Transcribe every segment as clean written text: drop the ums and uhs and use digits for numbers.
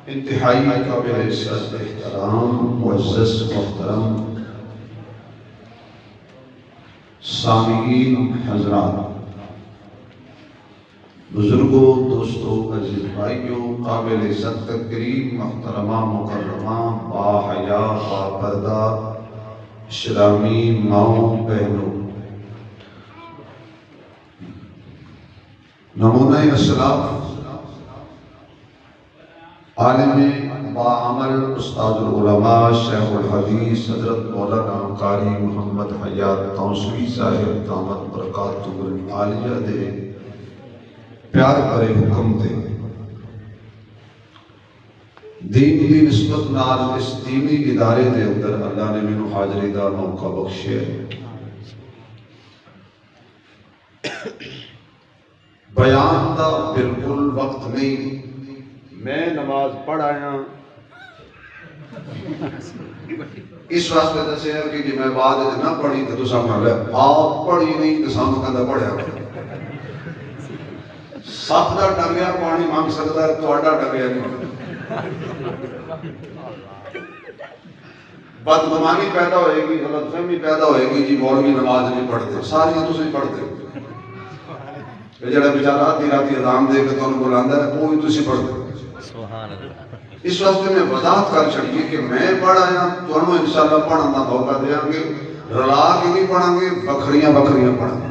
انتہائی قابل عزت احترام معزز محترم سامعین حضرات، بزرگوں، دوستوں، عزیز بھائیوں، قابل عزت تکریم محترمہ مکرمہ باحیا باپردہ اسلامی ماؤں بہنوں، نمونہ اسلام عالم باعمل استاد العلماء شیخ الحدیث حضرت مولانا قاری محمد حیات توسوی صاحب دامت برکاتہ العالیہ دے پیار کرے حکم دے دین دی نسبت نال اس دینی ادارے دے اندر اللہ نے مینوں حاضری دا موقع بخشے۔ بیان دا بالکل وقت نہیں، میں نماز پڑھ آیا اس واسطے دسے ہیں کہ میں بعد نہ پڑھی تو تساں کہہ لے آپ پڑھی نہیں تو سانوں کہندا پڑھیا سب دا ڈنگیا پانی مانگ سکتا ہے، تہاڈا ڈنگیا نہیں۔ بدگمانی پیدا ہوئے گی، غلط فہمی پیدا ہوئے گی، جی مولوی نماز نہیں پڑھتے، ساری تسی پڑھتے یہ جڑا بیچارہ آدھی راتی اذان دے کے تانوں بلاندا ہے وہ بھی تسی پڑھتے۔ اس واسطے میں وضاحت کر چھڑیے کہ میں پڑھ آیا، تانوں انشاءاللہ پڑھن دا موقع دیاں گے، رلا کے نہیں پڑھاں گے، بکھریاں بکھریاں پڑھاں گے۔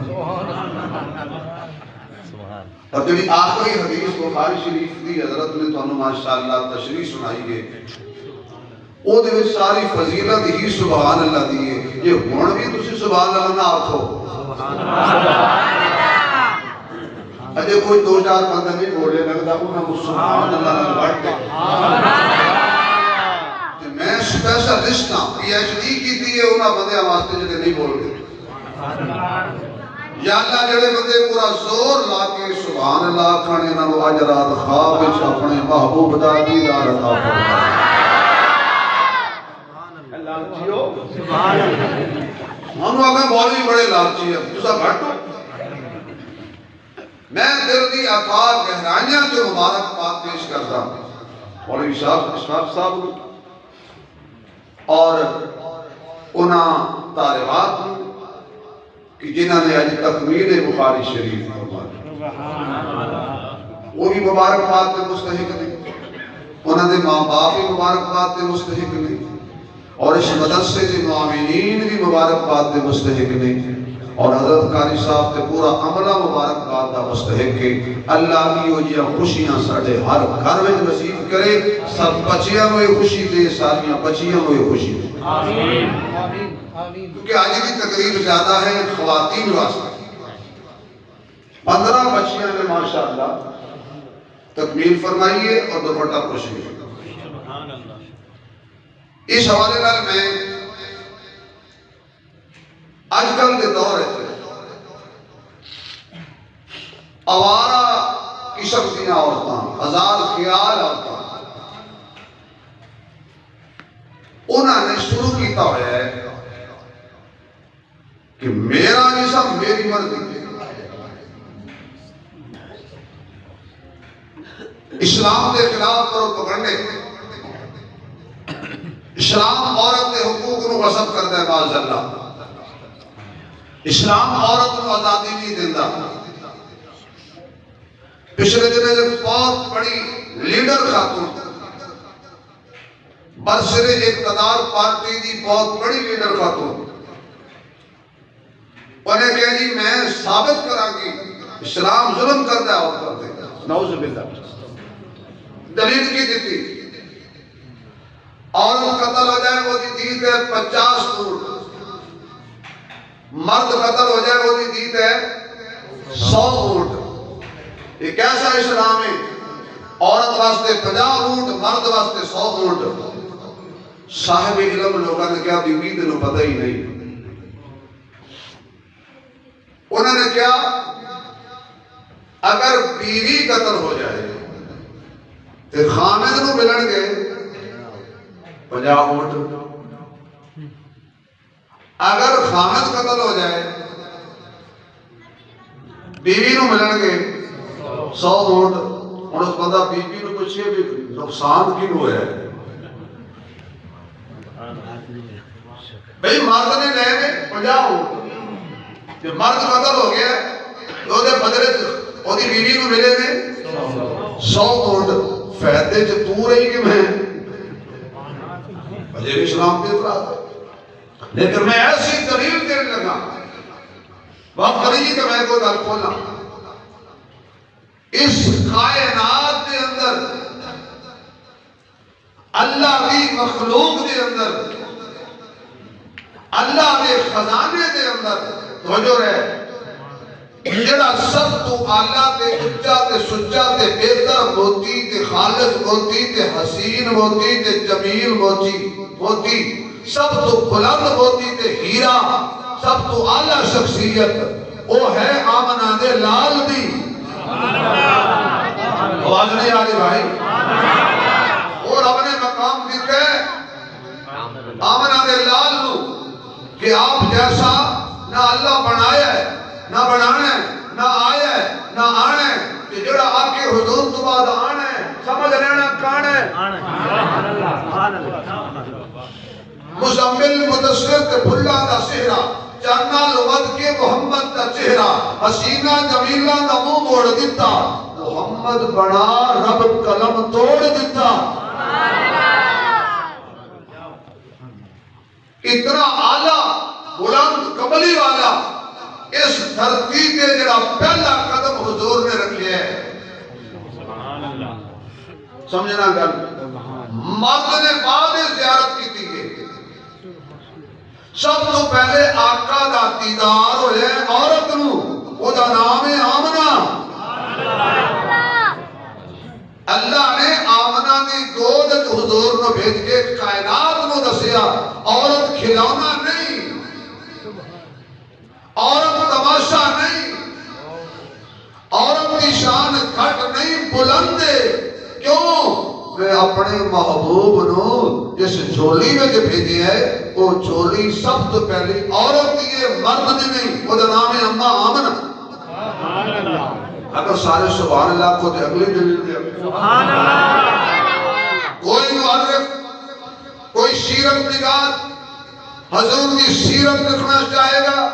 اور جڑی آخری حدیث بخاری شریف دی حضرت نے تانوں ماشاءاللہ تشریح سنائی ہے، او دے وچ ساری فضیلت ہی سبحان اللہ دی ہے۔ یہ ہن بھی تسی سبحان اللہ نہ آکھو، اجے کوئی دو چار بندے نہیں بولے لگتا انہاں کو سبحان اللہ نہ بڑھ کے میں اسپیشلسٹ ہاں، پی ایچ ڈی کیتی ہے انہاں بندے واسطے جڑے نہیں بول گئے۔ یا اللہ جڑے بندے پورا زور لا کے سبحان اللہ کھانے انہاں کو اج رات خواب وچ اپنے محبوب دا دیدار عطا فرما۔ لالچیو سبحان اللہ، ہم اگے مولوی بڑے لالچی ہیں، تساں گھٹ ہو۔ میں دل دی عطا گہرائیاں جو مبارک بات پیش کرتا ہوں مولوی صاحب اشفاق صاحب کو اور انہاں طالبات کہ جنہاں نے آج تکمیل بخاری شریف فرمائی، وہ بھی مبارک بات کے مستحق نہیں، انہاں دے ماں باپ بھی مبارک بات کے مستحق نہیں، اور اس مدرسے کے معاونین بھی مبارک بات کے مستحق نہیں، اور حضرت قاری صاحب تے پورا عملہ مبارک بات کا مستحق ہے۔ اللہ کی وجہ خوشیاں ساڑھے ہر گھر میں نصیب کرے، سب بچیاں ہوئے خوشی دے، ساریاں بچیاں ہوئے خوشی دے۔ آمین۔ کیونکہ آج کی تقریب زیادہ ہے خواتین واسطے، 15 بچیاں نے ماشاءاللہ تکمیل فرمائی ہے اور دوپٹہ پوشی ہے۔ اس حوالے نال میں آج کل کے دور ہے آوارہ قسم دیا عورتاں، ہزار خیال عورتاں، انہوں نے شروع کیتا ہوا ہے کہ میرا جسم میری مرضی، اسلام کے خلاف کرو پکڑنے، اسلام عورت کے حقوق کو غصب کرتا ہے معاذ اللہ، اسلام عورت کو آزادی نہیں دیتا۔ پچھلے دنوں ایک بہت بڑی لیڈر خاتون، برسر اقتدار پارٹی دی بہت بڑی لیڈر خاتون، انہیں کہہ جی میں ثابت کراں گی اسلام ظلم کرتا ہے عورتوں پہ، نعوذ باللہ، دلیل کی دیتی، عورت قتل ہو جائے وہ دیت ہے 50 فوٹ، مرد قتل ہو جائے وہ دیت ہے 100 فوٹ۔ یہ کیسا اسلام ہے؟ عورت واسطے 50 فوٹ، مرد واسطے 100 فوٹ۔ صاحب علم لوگوں نے کیا بیوی تینوں پتہ ہی نہیں، انہوں نے کیا اگر بیوی قتل ہو جائے تو خامد نو ملن گے 50 فوٹ، اگر خامد قتل ہو جائے بیوی نو ملن گے 100 ووٹ۔ اور اس بندہ بیوی نو پوچھے بھی نقصان کی ہوا ہے بھئی مرد نے لے گئے 50 اونٹ جب مرد قتل ہو گیا تو دے بدلے وہ دی بیوی کو ملے نے 100 اونٹ فائدے سے تو رہی کہ میں وزیر اسلام کے اطلاع ہے لیکن میں ایسی دلیل دینے لگا بات کریے کہ میں کوئی دل کھولنا اس کائنات کے اندر اللہ کی مخلوق کے اندر اللہ کے خزانے کے اندر توجہ رہے جڑا سب تو آلہ تے اچھا تے سچا تے بہتر موتی تے خالص موتی تے حسین موتی تے جمیل موتی سب تو بلند موتی تے ہیرا سب تو آلہ شخصیت وہ ہے آمنہ دے لال دی آواز نہیں آ رہی بھائی اور رب نے مقام دیتے آمنہ دے لال نو کہ آپ جیسا نہ اللہ بنایا ہے نہ بنانا ہے نہ آیا ہے نہ آنا ہے کہ جڑا آکے حضور تو بعد آنا ہے سمجھ لینا کان ہے مزمل مدثر تے بھلا دا سہرا چانا لغت کے محمد دا چہرہ حسینہ جمیلہ دا منہ موڑ دیتا محمد بنا رب قلم توڑ دیتا اتنا آلہ بلند قبلی والا اس دھرتی کے جڑا پہلا قدم حضور نے رکھے ہے سمجھنا گل مرد نے بعد زیارت کی تھی سب تو پہلے آقا دا دیدار ہوئے عورت نو وہ دا نام ہے آمنہ اللہ نے آمنہ دی گود حضور نو بھیج کے کائنات نو دسیا عورت کھلونا نہیں عورت تماشا نہیں عورت کی شان گھٹ نہیں بلند ہے کیوں میں اپنے محبوب نو جس جھولی میں جو بھیجی ہے وہ جھولی سب تو پہلی عورت یہ مرد نہیں وہ دا نام ہے اماں آمنہ اگر سارے سبحان اللہ کو دے اگلی دلیل دے سبحان اللہ کوئی معرف کوئی سیرت نگار حضور کی سیرت لکھنا چاہے گا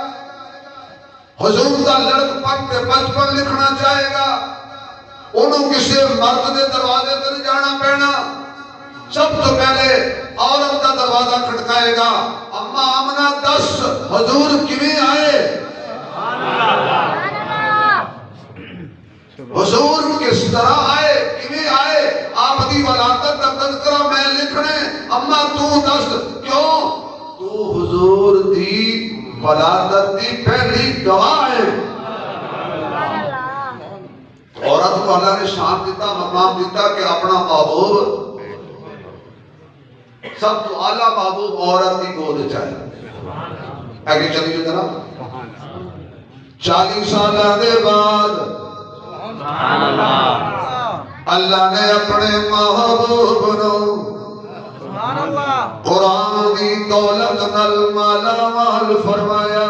حضور دا لڑک پک کے بچپن لکھنا چاہے گا انہوں کسی مرد دے دروازے پر جانا پینا سب تو پہلے عورت دا دروازہ کھٹکائے گا اماں آمنہ 10 حضور کیویں آئے حضور کس طرح آئے کیویں آئے آپ دی ولادت کا تذکرہ میں لکھنے اماں تو 10 کیوں تو حضور دی ولادت دی پہلی گواہ ہے عورت کو اللہ نے شان دیتا مقام دیتا کہ اپنا محبوب سب تو اعلیٰ محبوب عورت کی گود چاہیے آگے چلیے ذرا 40 سال دے بعد اللہ نے اپنے محبوب نو قرآن دی دولت نل مالا مال فرمایا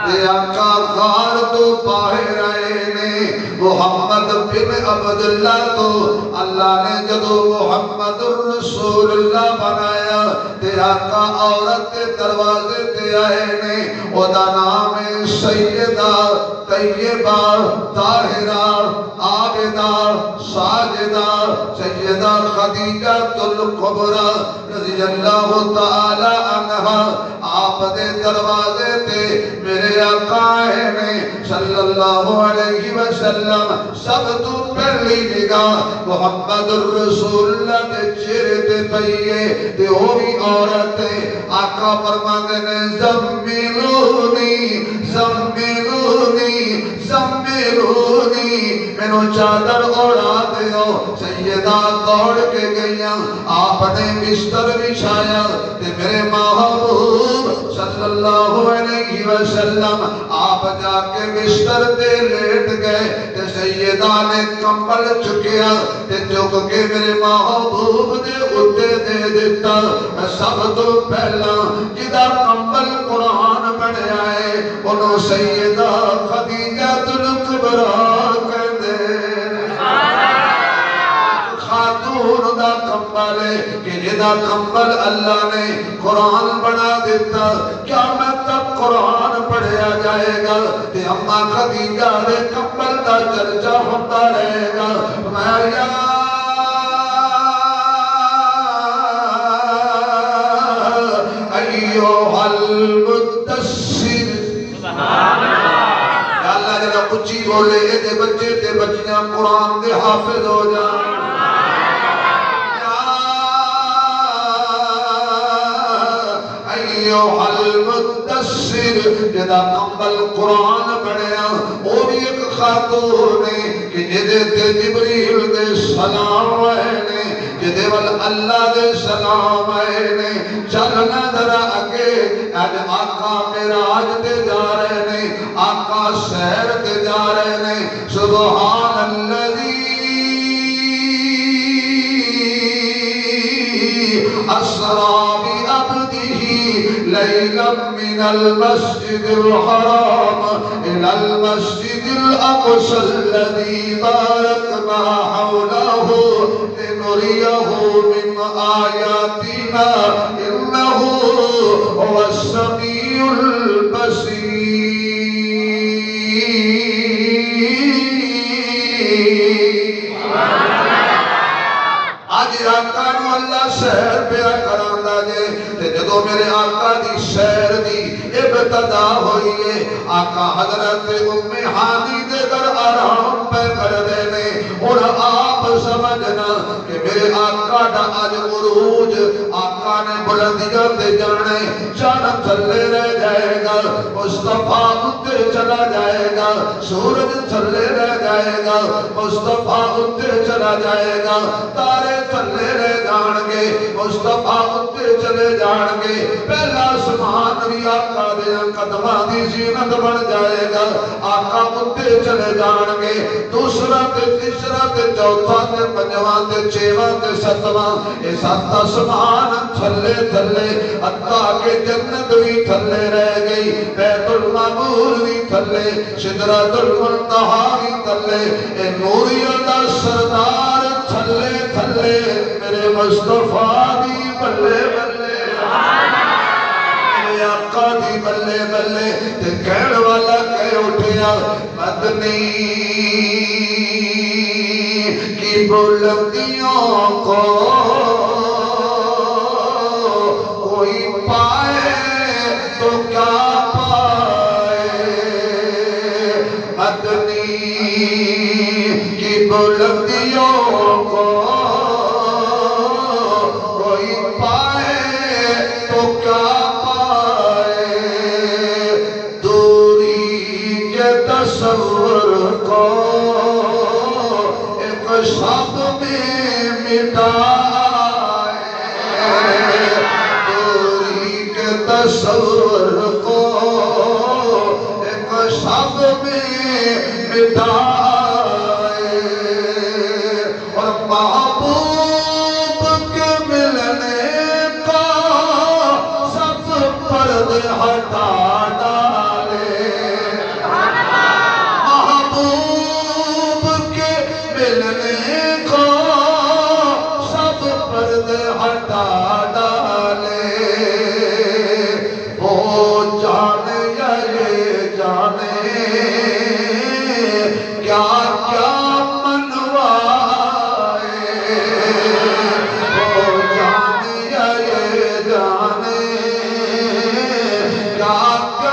تے آقا خار تو باہر آئے نے محمد بن عبداللہ تو اللہ نے جدو محمد الرسول اللہ بنایا تے آقا عورت کے دروازے تے آئے نے وہ دا نام سیدہ طیبہ طاہرہ عابدہ ساجدہ سیدہ خدیجہ الکبریٰ رضی اللہ تعالی عنہ آپ دے دروازے تے میرے آقا نے صلی اللہ علیہ وسلم سب تو پہلی نگاہ محمد الرسول اللہ دے چہرے تے پئیے تے ہوئی عورت آقا فرماندے نے زملونی زملونی زملونی مینوں چادر اوڑا دیو سیدہ دوڑ کے گئیاں آپ نے بستر بچھایا تے میرے محبوب صلی اللہ علیہ وسلم آپ جا کے بستر تے لیٹ گئے تے سیدہ نے کمبل چکیا تے چک کے میرے محبوب دے اتے دے دیتا سب تو پہلا جدا کمبل قرآن بڑھے آئے انہوں سیدہ خدیجہ الکبریٰ کہہ دے خاتون دا کمبل ہے کہ جدا کمبل اللہ نے قرآن بنا دیتا کیا میں تب قرآن پڑھیا جائے گا تے اماں خدیجہ دے کمبل دا چرچا ہوتا رہے گا میں یا ایوہ المدثر سبحان اللہ یا اللہ جنہا کچھی بولے دے بچے تے بچیاں قرآن دے حافظ ہو جائیں ایوہ المدثر جدا کمبل قرآن بڑھیا وہ بھی ایک خاتون ہے کہ جدے تے جبریل دے سلام آئے جدے وال اللہ دے سلام آئے چلنا ذرا اگے اج آقا معراج تے جا رہے نے آقا سیر تے جا رہے نے سبحان الذی اسرا بعبده ليلا من المسجد الحرام إلى المسجد الأقصى الذي باركنا حوله لنريه من آياتنا إنه هو السميع البصير آج آقا نو اللہ سیر پیا کراندہ جے تے جدو میرے آقا دی سیر دی ابتدا ہوئی ہے آقا حضرت ام ہانی دے در آرام پہ کر دینے اور آپ سمجھنا کہ میرے آقا دا آج عروج آقا نے بلندیاں تے جانے جانا تھلے رہ جائے گا مصطفیٰ اتے چلا جائے گا سورج تھلے رہ جائے گا مصطفیٰ اتے چلا جائے گا تارے تھلے رہ جان گے مصطفیٰ اتے چلے جان گے پہلا سمان بھی آقا دے قدمہ دی زینت بن جائے گا آقا اتے چلے جان گے دوسرا تے تیسرا تے چوتھا تے پنجواں تے چھواں تے ستواں اے سات آسمان تھلے تھلے حتیٰ کہ جنت بھی تھلے رہ گئی بیت المعمور بھی تھلے سدرۃ المنتہا بھی تھلے اے نوریہ دا سردار تھلے تھلے میرے مصطفیٰ دی بلے بلے میرے آقا دی بلے بلے تے کہن والا کہہ اٹھیا مدنی کی بلندیوں کو کوئی پائے تو کیا پائے مدنی کی بلندیوں کو کوئی پائے تو کیا پائے دوری کے تصور کو ایک شب میں مٹائے دوری کے تصور کو ایک شب میں مٹائے اور محبوب کے ملنے کا سب پردے ہٹا ڈالے محبوب کے ملنے کا سب پردے ہٹا ڈالے وہ جانے یا یہ جانے کیا کیا کیا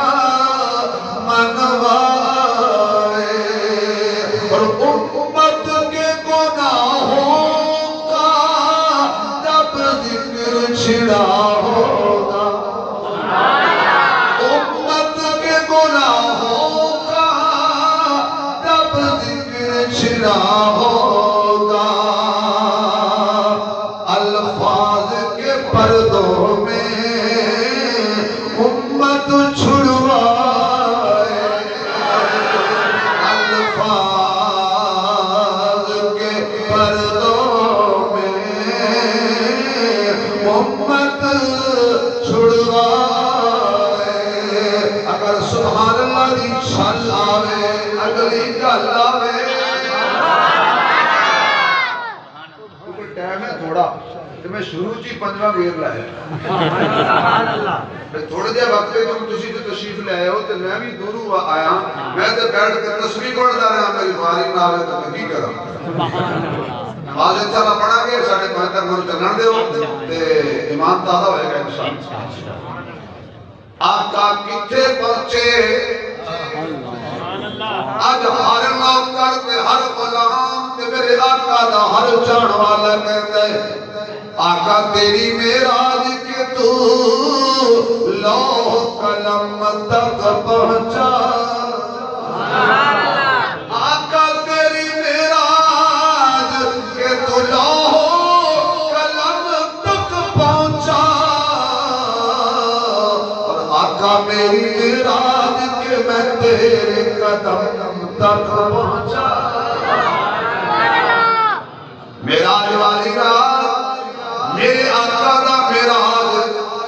کیونکہ ٹائم ہے تھوڑا تو میں شروع چی 15 گیر لایا تھوڑے دے وقت جو تسی تو تشریف لے آئے ہو تو میں بھی دوروں آیا میں تو بیٹھ کر تصویر پڑھتا رہا میری فارغ نہ آئے تو میں کی کرا نماز انشاءاللہ پڑھا گے 5:30 تک مجھے چلن دے ہو تے ایمان تازہ ہوئے گا انشاءاللہ آقا کتھے پہنچے آج ہر موقع تے ہر غلام تے میرے آقا دا ہر جان والا کہتا ہے آقا تیری معراج کے تو لوح قلم تک پہنچا آقا تیری معراج کے تو لوح قلم تک پہنچا اور آقا میری معراج کے میں تیرے قدم تک پہنچا معراج والی رات میرے آقا دا معراج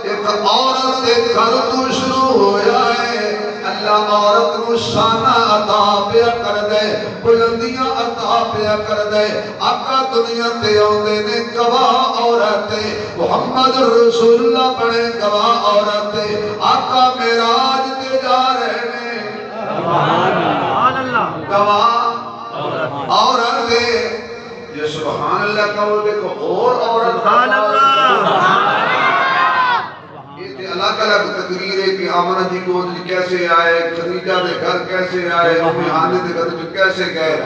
ایک عورت دے گھر تو شروع ہویا ہے اللہ عورت نو شانہ عطا پیا کر دے بلندیاں عطا پیا کر دے آقا دنیا تے آندے نے گواہ عورتیں محمد رسول اللہ بنے گواہ عورتیں آقا معراج تے جا رہے نے گواہ عورتیں یہ سبحان اللہ کہو دیکھو اور عورت سبحان اللہ یہ الگ الگ تقریر ہے کہ آمنہ جی کو کیسے آئے خدیجہ دے گھر کیسے آئے امی ہانے دے گھر کیسے گئے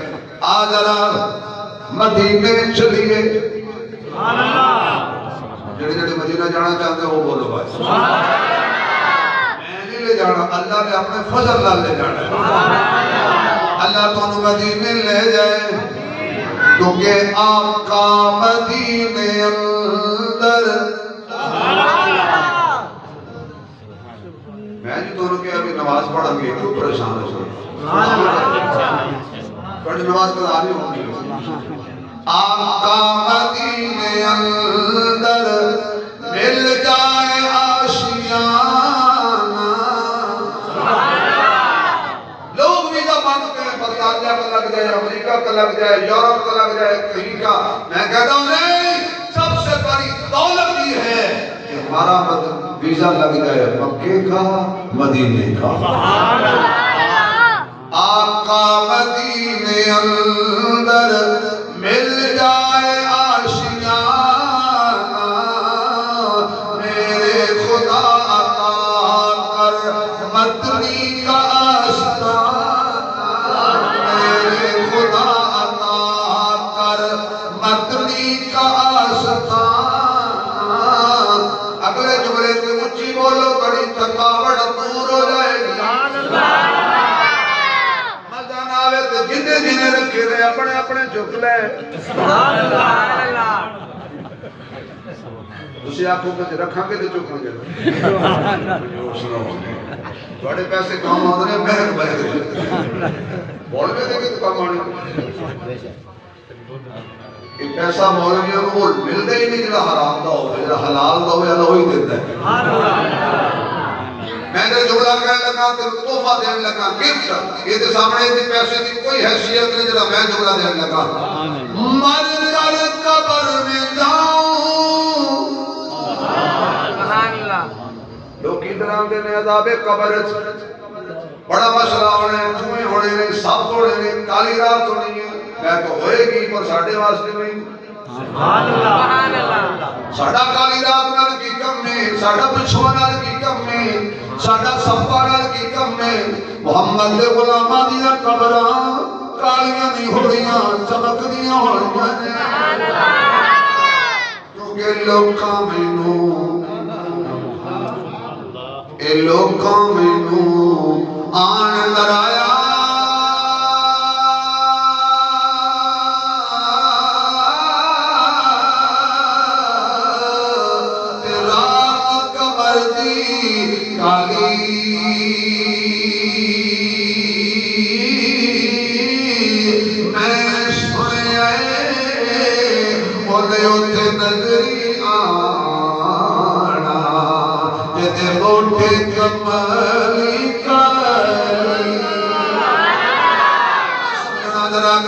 آج اللہ مدینے چلیے سبحان اللہ جڑے جڑے مدینہ جانا چاہتے ہو وہ بولو بھائی میں نہیں لے جانا اللہ نے اپنے فضل اللہ لے جانا ہے اللہ تو انہوں مدینے لے جائے کیونکہ آقا مدینے اندر میں جی دونوں کے ابھی نماز پڑھا گئی کیوں پریشان ہو سکتا بڑی نماز کا آنی ہوگی آقا مدینے اندر مل جائے آشیانہ لوگ ویزا مانگتے ہیں برطانیہ کا لگ جائے امریکہ کا لگ جائے یورپ کا لگ جائے کہیں کا میں کہتا ہوں نہیں سب سے بڑی دولت یہ ہے کہ ہمارا ویزا لگ جائے مکے کا مدینے کا آقا مدینے اندر مل جائے آشیانہ میرے خدا عطا کر مدنی کا آستانہ میرے خدا عطا کر مدنی کا آستانہ اگلے جملے کی اونچی بولو بڑی تھکاوٹ دور ہو جائے گی مزہ نہ آوے تو جنے جنے رکھے رہے اپنے اپنے جھک لے دوسری آنکھوں پہ رکھاں گے تو چکھاں گے بڑے پیسے کام آتے ہیں محنت بھائی بول میں دے گے تو کام آنے کہ پیسہ مولویوں کو ملتا ہی نہیں جڑا حرام دا ہو جڑا حلال دا ہو یا اللہ ہی دیتا ہے میں نے جملہ کہنے لگا تیرے تحفہ دینے لگا گفٹ یہ دے سامنے دی پیسے دی کوئی حیثیت نہیں جڑا میں جملہ دینے لگا مر کر قبر میں جاؤں لوگ کی طرح دینے عذاب قبر بڑا مسئلہ ہونے چوئے ہونے نے سب ہونے نے کالی رات ہونی ہے میں تو ہوئے گی پر ساڑھے واسطے نہیں سبحان اللہ ساڑھا کالی رات نال کی کم میں ساڑھا پچھوا نال کی کم میں ساڑھا سپا نال کی کم میں محمد دے غلامہ دیا قبران کالیاں نہیں ہوڑیاں چمک دیا ہوڑیاں کیونکہ لوکاں میں نو اے لوکاں میں نو آن لرایا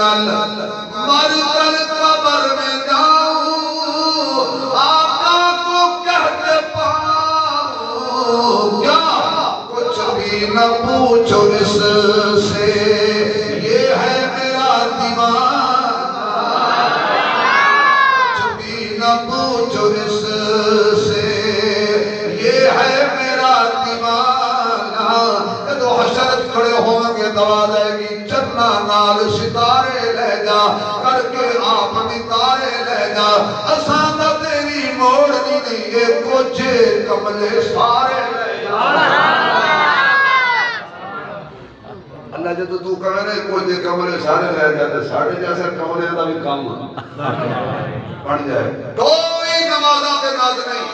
مر کر قبر میں جاؤں نہ پوچھو اس سے یہ ہے میرا دیوانہ کچھ بھی نہ پوچھو اس سے یہ ہے میرا دیوانہ تو حشرت کھڑے ہوں گے دعا دے گی چنا نال ستارے لے جا کر کے آپ نتارے لے جا اساں دا تیری موڑ نہیں یہ کچھ کملے سارے لے جا اللہ جب تو کہہ رہے کچھ کملے سارے لے جاتے ساڑھے جیسے کملے دا بھی کام بڑھ جائے کوئی نمازہ دے ناز نہیں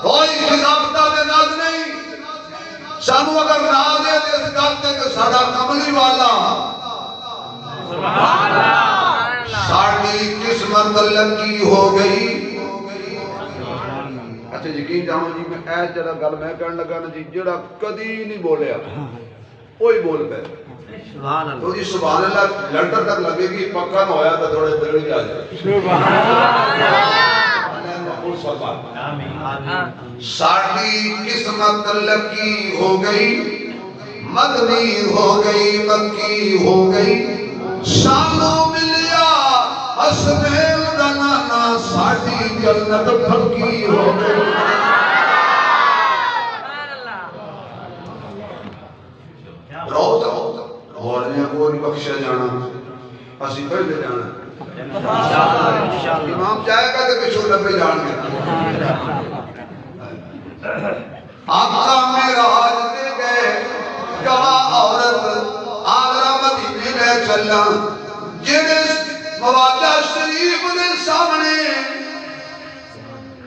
کوئی خضابتہ دے ناز نہیں سانو اگر ناز ہے تو اس گالتے کہ ساڑھا کملی والا ساڑھی قسمت لکی ہو گئی اچھا یقین جانو جی میں ایس جڑا گل میں کرن لگا نا جی جڑا کدی نہیں بولیا وہی بول پہ تو جی سبحان اللہ لنڈر تک لگے گی پکا نہ ہویا تو تھوڑے دل بھی آ جائے ساڑھی قسمت لکی ہو گئی مدنی ہو گئی مکی ہو گئی سانو ملیا حسنین دنانا ساڑھی جنت پھکی ہو گئی روز اور نے کوئی بخشہ جانا اسی پہلے جانا امام جائے گا کہ پچھو لبے جان گے آقا میرا آج دے گئے گواہ عورت آگرہ مدینے لے چلنا جنس مواجہ شریف دے سامنے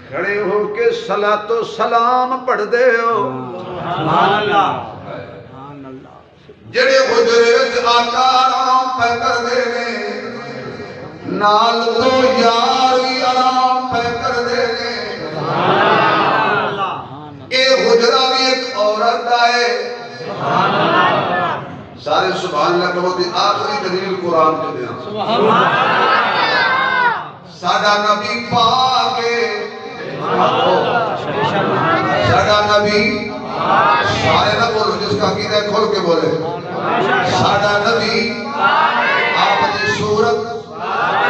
کھڑے ہو کے صلاۃ و سلام پڑھ دے ہو سبحان اللہ جڑے حجرے آقا آرام پہ کر دے گئے نال تو یار بھی آرام پہ کر دے گئے اے حجرہ بھی ایک عورت آئے سارے سبحان اللہ کہو دی آخری دلیل قرآن کے دیا ساڑھا نبی پاکے ساڑھا نبی سارے نہ بولو جس کا عقیدہ ہے کھول کے بولے ساڑھا نبی آپ دی صورت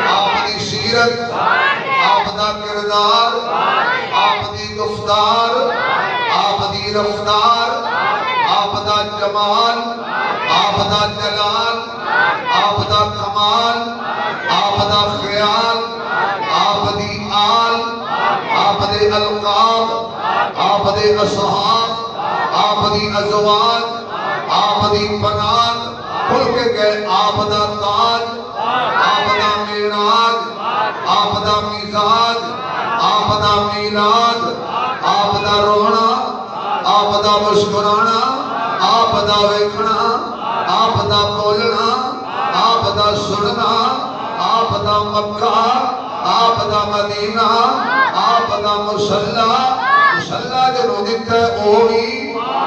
آپ دی سیرت آپ دا کردار آپ دی گفتار آپ دی رفتار آپ دا جمال آپ دا جلال آپ دا کمال آپ دا خیال آپ دی آل آپ دے القاب آپ دے اصحاب آپ دی ازواج آپ دی بنات کھل کے گئے آپ دا تاج آپ دا میراج آپ دا میزاج آپ دا میلاد آپ دا رونا آپ دا مسکرانا آپ دا ویکھنا آپ دا بولنا آپ دا سننا آپ دا مکہ آپ دا مدینہ آپ دا مسلح جنہوں دیتا ہے اوہی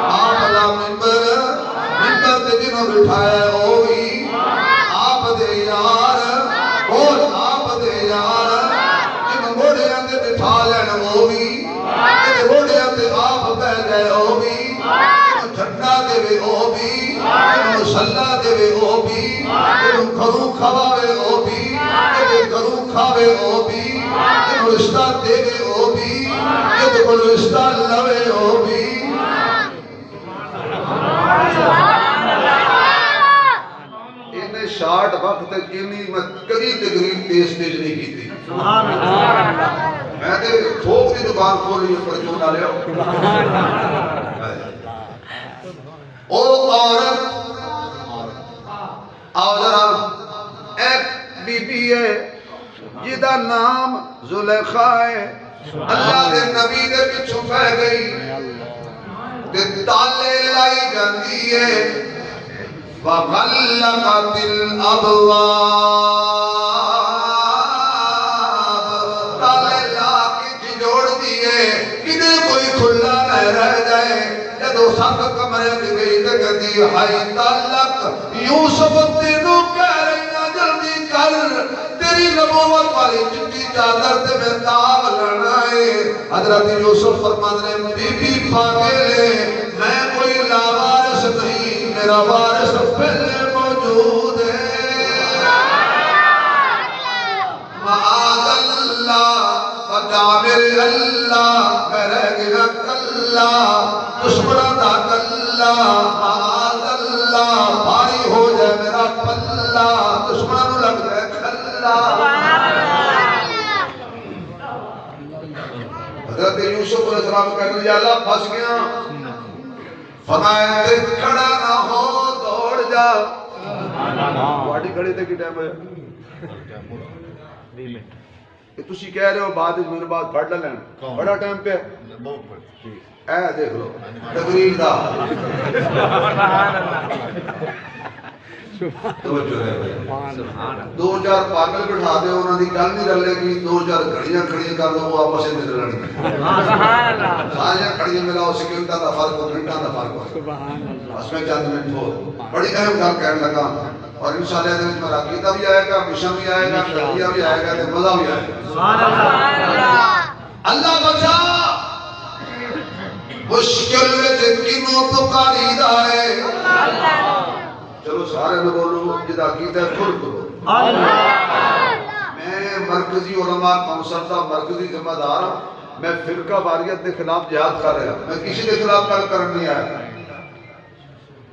آپ دا ممبر تے جنہوں بٹھایا ہے اوہی آپ دے یار اور آپ دے یار جنہوں موڑے اندے بٹھا لین اوہی جنہوں موڑے اندے آپ بہ گئے اوہی جنہوں جھنڈا دے وے اوہی جنہوں مسلح دے وے اوہی جنہوں گھروں کھواوے اوہی جنہوں گھروں کھاوے اوہی جنہوں رشتہ دے وے اوہی جنہوں رشتہ لوے اوہی انہیں 60 وقت تک جنہی میں کدی تقریب تیز نہیں کی تھی میں تے تھوک دی دکان کھولی پر جو نہ لیا او عورت آؤ ذرا ایک بی بی ہے جدہ نام زلیخا ہے اللہ دے نبی دے پچھو پہ گئی دے تالے لائی جاندی ہے وَغَلَّقَتِ الْأَبْوَابِ تالے لا کے جھجوڑ دیئے کدھے کوئی کھلا نہ رہ جائے جدو سب کمرے دی گئی دکھتی ہائی تعلق یوسف تینوں کہہ رہی نا جلدی کر تیری نبوت والی چٹی چادر تے میں داغ لڑنا ہے حضرت یوسف فرمان نے بی بی پاگے لے میں کوئی لاوار میرا وارث پہلے موجود ہے معاذ اللہ بچا میرے اللہ میں رہ گیا کلا دشمنوں دا کلا معاذ اللہ بھاری ہو جائے میرا پلہ دشمنوں لگ جائے کھلا حضرت یوسف علیہ السلام کہتے ہیں یا اللہ پھنس گیا فرمایا کھڑا نہ ہو دوڑ جا واڑی کھڑی تے کی ٹائم ہے کہ تسی کہہ رہے ہو بعد میں بعد پڑھ لین بڑا ٹائم پہ اے دیکھ لو تقریر دا توجہ ہے دو چار پاگل بٹھا دے انہاں دی گل نہیں رلے گی دو چار گھڑیاں کھڑیاں کر لو وہ آپس میں رلن گی سارے کھڑیاں ملاؤ سیکنڈاں دا فرق ہو منٹاں دا فرق ہو بس میں چند منٹ ہو بڑی اہم گل کہنے لگا اور انشاءاللہ دے وچ میرا عقیدہ بھی آئے گا مشن بھی آئے گا خیریہ بھی آئے گا تے مزہ بھی آئے گا سبحان اللہ اللہ بچا مشکل وچ کینوں پکاری دا ہے چلو سارے میں بولو جدا عقیدہ کھل کرو میں مرکزی علماء کونسل دا مرکزی ذمہ دار ہوں میں فرقہ واریت کے خلاف جہاد کر رہا ہوں میں کسی کے خلاف کل کرن نہیں آیا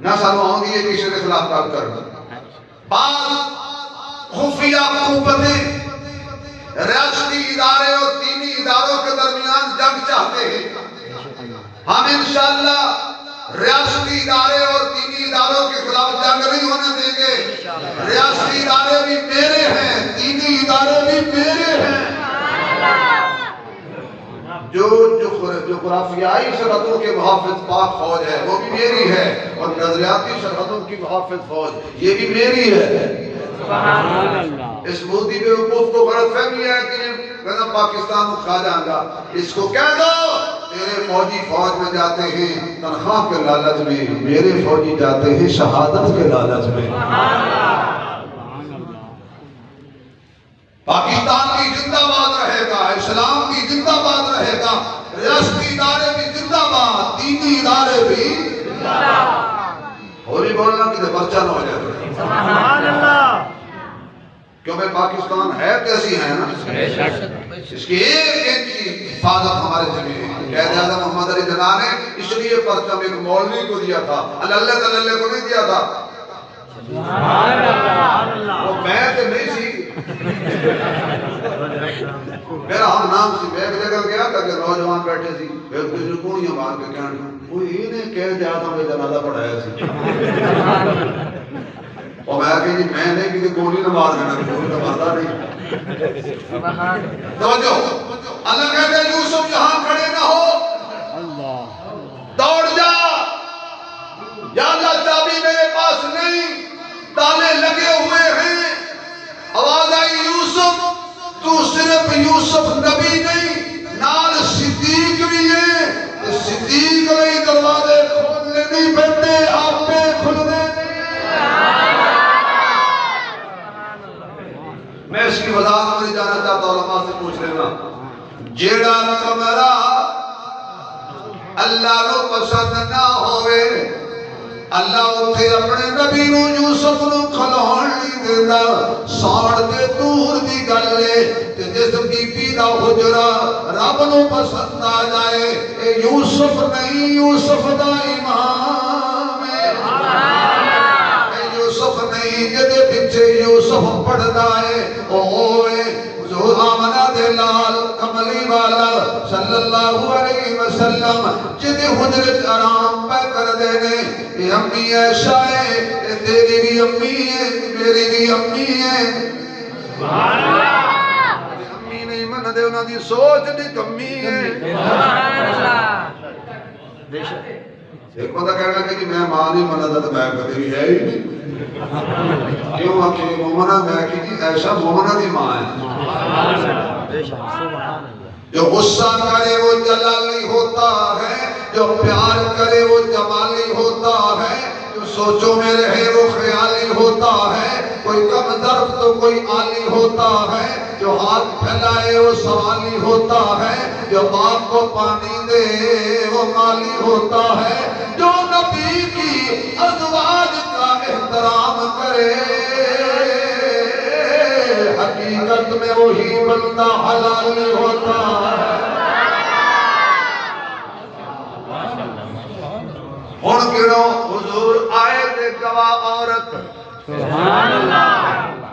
نہ سانو آؤں گی یہ کسی کے خلاف کل کرنا بعض خفیہ قوتیں ریاستی ادارے اور دینی اداروں کے درمیان جنگ چاہتے ہیں ہم انشاءاللہ ریاستی ادارے اور دینی اداروں کے خلاف جنگ نہیں ہونے دیں گے ریاستی ادارے بھی میرے ہیں دینی ادارے بھی میرے ہیں جو جغرافیائی سرحدوں کے محافظ پاک فوج ہے وہ بھی میری ہے اور نظریاتی سرحدوں کی محافظ فوج یہ بھی میری ہے اس مودی بے وقوف کو غلط فہمی ہے کہ میں پاکستان کو کھا جاؤں گا اس کو کہہ دو تیرے فوجی فوج میں جاتے ہیں تنخواہ کے لالچ میں میرے فوجی جاتے ہیں شہادت کے لالچ میں پاکستان بھی زندہ باد رہے گا اسلام بھی زندہ باد رہے گا ریاستی ادارے بھی زندہ باد دینی ادارے بھی زندہ باد ہولی بولنا کہ پرچہ نہ ہو جائے سبحان اللہ کیونکہ پاکستان ہے کیسی ہے نا اس کی ایک ایک کی حفاظت ہمارے ذمہ ہے قائد اعظم محمد علی جناح نے اس لیے پرچم ایک مولوی کو دیا تھا اللہ تعالی کو نہیں دیا تھا سبحان اللہ وہ میں تو نہیں سی میرا ہم نام سی میں ایک جگہ گیا تھا کہ نوجوان بیٹھے سی ایک دوسرے کونیاں مار کے کہنے وہ انہیں قائد اعظم نے جنازہ پڑھایا سی اور میں کہا جی میں نہیں کہ گولی نہ مار دینا گولی نہ مارتا نہیں توجہ اللہ کہتے ہیں یوسف یہاں کھڑے نہ ہو دوڑ جا یا اللہ چابی میرے پاس نہیں تالے لگے ہوئے ہیں آواز آئی یوسف تو صرف یوسف نبی نہیں نال صدیق بھی ہے صدیق نہیں دروازے کھولنے نہیں پڑتے آپ پہ کھلنے میں اس کی وضاحت نہیں جانا چاہتا علماء سے پوچھ لینا جیڑا کمرہ اللہ کو پسند نہ ہوئے اللہ اتھے اپنے نبی نو یوسف نو کھلون نہیں دینا ساڑ دے دور دی گلے جس بی بی دا حجرہ رب نو پسند آ جائے اے یوسف نہیں یوسف دا امام ہے یوسف نہیں جدے پیچھے یوسف پڑھتا ہے اوئے حضور آمنہ دے لال کملی والا صلی اللہ علیہ وسلم جدے حجرت آرام پہ کر دینے یہ امی ایشا ہے یہ تیری بھی امی ہے میری بھی امی ہے امی نہیں من دے انہاں دی سوچ دی کمی ہے ایک بندہ کہنا کہ جی میں ماں نہیں منا تو میں کبھی بھی ہے ہی نہیں کیوں آنکھیں مومنہ میں کہ جی ایسا مومنہ دی ماں ہے جو غصہ کرے وہ جلالی ہوتا ہے جو پیار کرے وہ جمالی ہوتا ہے جو سوچوں میں رہے وہ خیالی ہوتا ہے کوئی کم ظرف تو کوئی عالی ہوتا ہے جو جو ہاتھ پھیلائے وہ سوالی ہوتا ہے، جو باپ کو پانی دے وہ مالی ہوتا ہے، جو نبی کی ازواج کا احترام کرے حقیقت میں وہی بندہ حلالی ہوتا ہے۔ ہن گنو حضور آئے تے گواہ عورت، سبحان اللہ،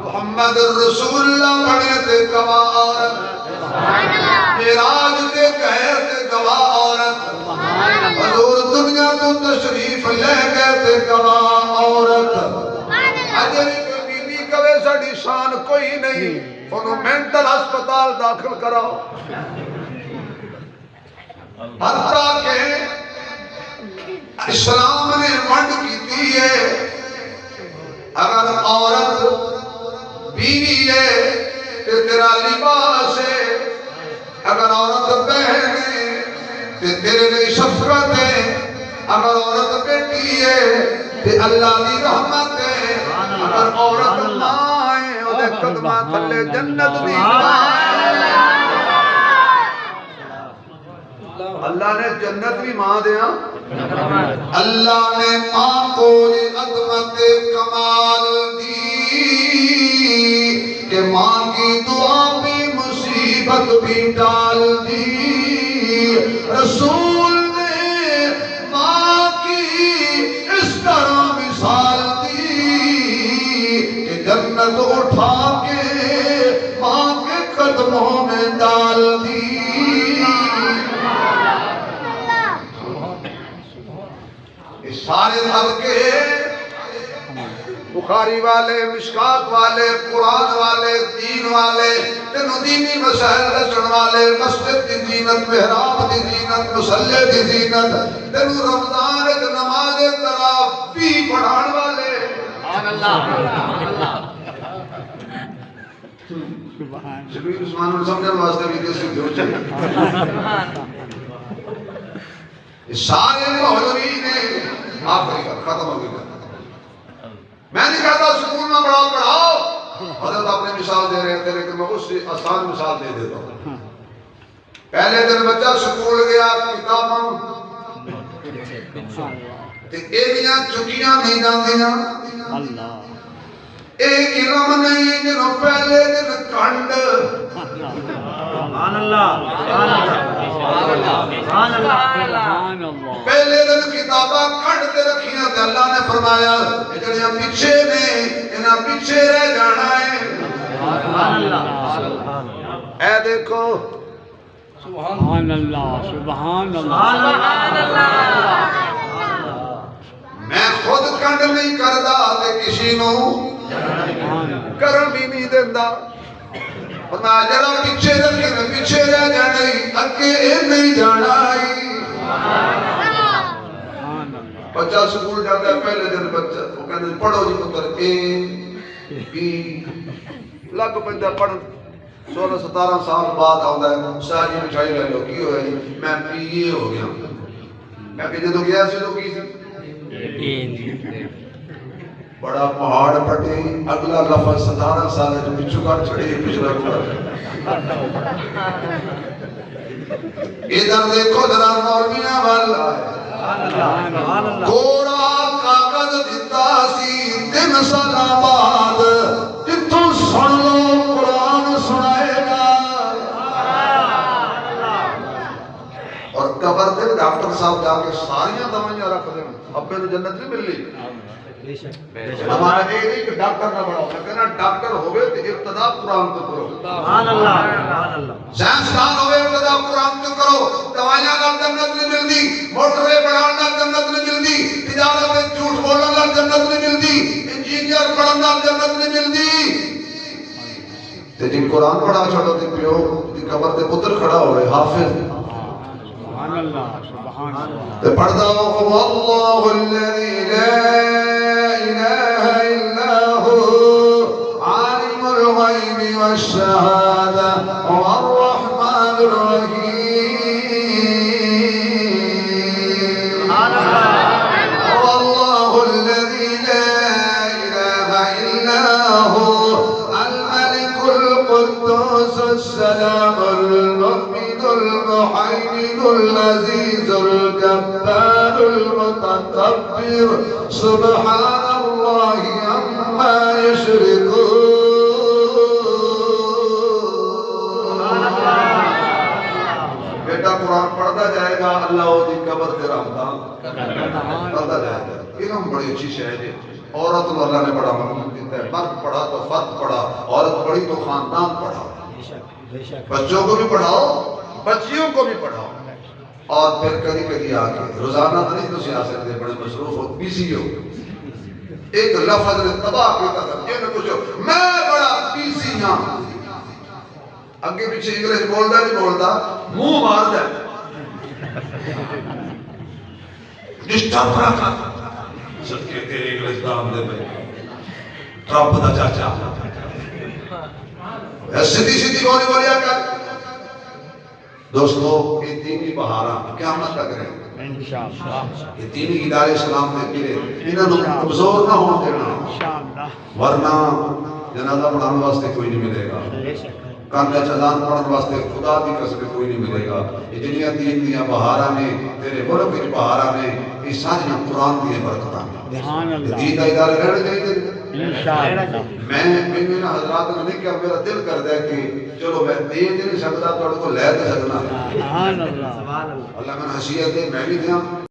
محمد رسول اللہ بنے تے گواہ عورت، سبحان اللہ، معراج تے گئے تے گواہ عورت، سبحان اللہ، حضور دنیا تو تشریف لے گئے تے گواہ عورت، سبحان اللہ، اجر بی بی کہے ساڈی شان کوئی نہیں، انہوں مینٹل ہسپتال داخل کراؤ، حتیٰ کہ اسلام نے ونڈ کی ہے اگر عورت بیوی ہے تو تیرا لباس ہے، اگر عورت بہن ہے تو تیرے لئے شفقت ہے، اگر عورت بیٹی ہے تو اللہ کی رحمت ہے، اگر عورت ماں ہے وہ دے قدمہ تھلے جنت بھی اللہ نے جنت بھی ماں دیا، اللہ نے ماں کو عظمت کمال دی کہ ماں کی دعا بھی مصیبت بھی ڈال دی، رسول نے ماں کی اس طرح مثال دی کہ جنت اٹھا کے ماں کے قدموں میں ڈال دی۔ سارے طبقے بخاری والے، مشکات والے، قرآن والے، دین والے، تینوں دینی مسائل رچن والے، مسجد کی زینت، محراب کی زینت، مصلی کی زینت، تینوں رمضان نماز تراویح پڑھان والے، شبیر عثمان نے سمجھن واسطے بھی کسی جو چاہیے سارے مولوی نے آخری کا ختم ہو گیا۔ میں نہیں کہتا سکول میں پڑھاؤ، حضرت اپنے مثال دے رہے تھے لیکن میں اس سے آسان مثال دے دیتا ہوں۔ پہلے دن بچہ سکول گیا کتاباں تے ایویاں چکیاں نہیں جاندیاں، ایک علم نہیں جنہوں پہلے دن کنڈ، سبحان اللہ، سبحان اللہ، پہلے دن کتاباں کھڑ تے رکھیاں تے اللہ نے فرمایا جڑیاں پیچھے نے انہاں پیچھے رہ جانا ہے، سبحان اللہ، اے دیکھو سبحان اللہ، سبحان اللہ، میں خود کنڈ نہیں کردا تے کسی نو کرن بھی نہیں دیندہ، فرمایا جڑا پیچھے رکھے پیچھے رہ جانا اگے نہیں جانا۔ بچہ سکول جاتا ہے پہلے دن بچہ وہ کہتے پڑھو جی پتر اے بی لگ پہنتا پڑھ 16-17 سال بعد آتا ہے ساری مٹھائی لے لو کی ہوئے میں پی اے ہو گیا، میں کہ جدو گیا سی تو کی سی بڑا پہاڑ پٹے اگلا لفظ 17 سال ہے جو پچھو کار چھڑے پچھلا کار ادھر دیکھو ذرا مولویاں والا ہے کوڑا کاغذ دیتا سی 3 سال بعد جتوں سن لو قرآن سنائے گا، اور قبر دے ڈاکٹر صاحب جا کے ساریاں دوائیاں رکھ دیں ابے تو جنت نہیں مل لی۔ ہمارا ایک ڈاکٹر نہ بڑھاؤ، میں کہنا ڈاکٹر ہوئے تو ابتدا قرآن تو کرو، سبحان اللہ، سائنسدان ہوئے ابتدا قرآن تو کرو، دوائیاں نال جنت نہیں ملدی، موٹروے بڑھان نال جنت نہیں ملدی، تجارت میں جھوٹ بولن نال جنت نہیں ملدی، انجینئر پڑھن نال جنت نہیں ملدی، تے جن قرآن پڑھا چھڑو تے پیو دی قبر تے پتر کھڑا ہوئے حافظ، سبحان اللہ، سبحان اللہ، تے پڑھدا ہو اللہ الذی لا الہ الا هو عالم الغیب والشہادہ والرحمن الرحیم، واللہ الذی لا الہ الا هو الملک القدوس المؤمن المهيمن العزيز الجبار المتكبر سبحان الله عما يشركون بیٹا قرآن پڑھتا جائے گا اللہ وہ دی قبر تیرا ہمدان پڑھتا جائے گا علم بڑی اچھی شہر ہے عورت کو اللہ نے بڑا مقام دیتا ہے مرد پڑھا تو فرد پڑھا عورت پڑھی تو خاندان پڑھا بچوں کو بھی پڑھاؤ بچیوں کو بھی پڑھاؤ اور پھر کبھی کبھی آگے روزانہ تو نہیں تو سیاست دے بڑے مصروف ہو بیزی ہو ایک لفظ نے تباہ کیتا تھا یہ نہ پوچھو میں بڑا بیزی ہوں اگے پیچھے انگلش بولتا نہیں بولتا منہ مار دے ڈسٹرب رکھا صدقے تیرے انگلش دام دے بھائی ٹرمپ دا چاچا سیدھی سیدھی گولی گولیا کر دوستو یہ دینی بہارا قیامت تک رہے یہ دینی ادارے اسلام میں پھرے انہوں کمزور نہ ہوں دینا ورنہ جنازہ پڑھانے واسطے کوئی نہیں ملے گا کاندہ چلان پڑھن واسطے خدا دی قسم کوئی نہیں ملے گا یہ جنیاں دین دیاں بہارا میں تیرے ملک کی بہارا میں یہ ساجنا قرآن دی برکتاں دین دا ادارے رہنے چاہیے میں حضرات نے نہیں کہا میرا دل کر دے کہ چلو میں دے نہیں سکتا تو کو لے دے سکنا اللہ میں حسیت ہے میں بھی دیا